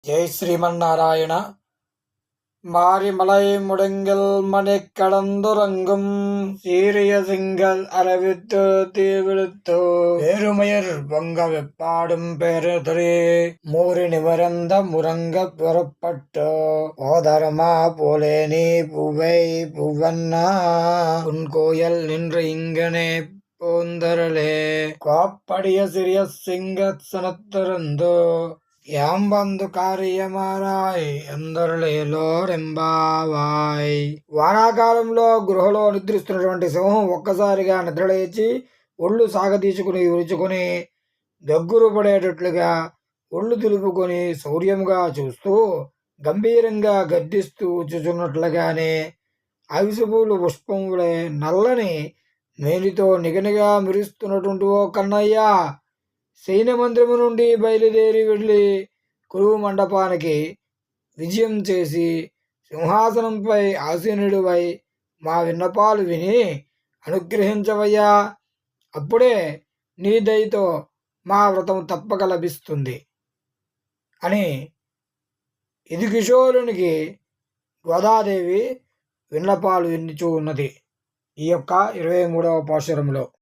జై శ్రీమన్నారాయణ. மாரிமலை முடங்கில் மணிக்கடந்துறங்கும் சீரிய சிங்கல் அரவித்து தீவிழுத்து வேறுமயர் பொங்க வெப்பாடும் பேரதுரே மூறி நிவரந்த முரங்க புறப்பட்டு ஓதரமா போலே நீ பூவை பூவண்ணா உன் கோயில் நின்று இங்கனே பூந்தரலே கோப்படிய சிறிய సింగసనత్తరందు యాంబందు కార్యమారాయ్ ఎందరులేలోరెంబావాయ్. వానాకాలంలో గృహలో నిద్రిస్తున్నటువంటి సింహం ఒక్కసారిగా నిద్రలేచి ఒళ్ళు సాగతీసుకుని విరుచుకొని దగ్గురు పడేటట్లుగా ఒళ్ళు దులుపుకొని శౌర్యముగా చూస్తూ గంభీరంగా గద్దిస్తూ చూచున్నట్లుగానే అవిసెపూలు పుష్పములే నల్లని మేనితో నిగనిగా మెరుస్తున్నటువంటి ఓ కన్నయ్య సైన్య మందిరము నుండి బయలుదేరి వెళ్ళి కురువు మండపానికి విజయం చేసి సింహాసనంపై ఆసీనుడివై మా విన్నపాలు విని అనుగ్రహించవయ్యా. అప్పుడే నీ దయతో మా వ్రతం తప్పక లభిస్తుంది అని ఇది కిషోరునికి గోదాదేవి విన్నపాలు వినిచూ ఉన్నది ఈ యొక్క 23వ పాశురంలో.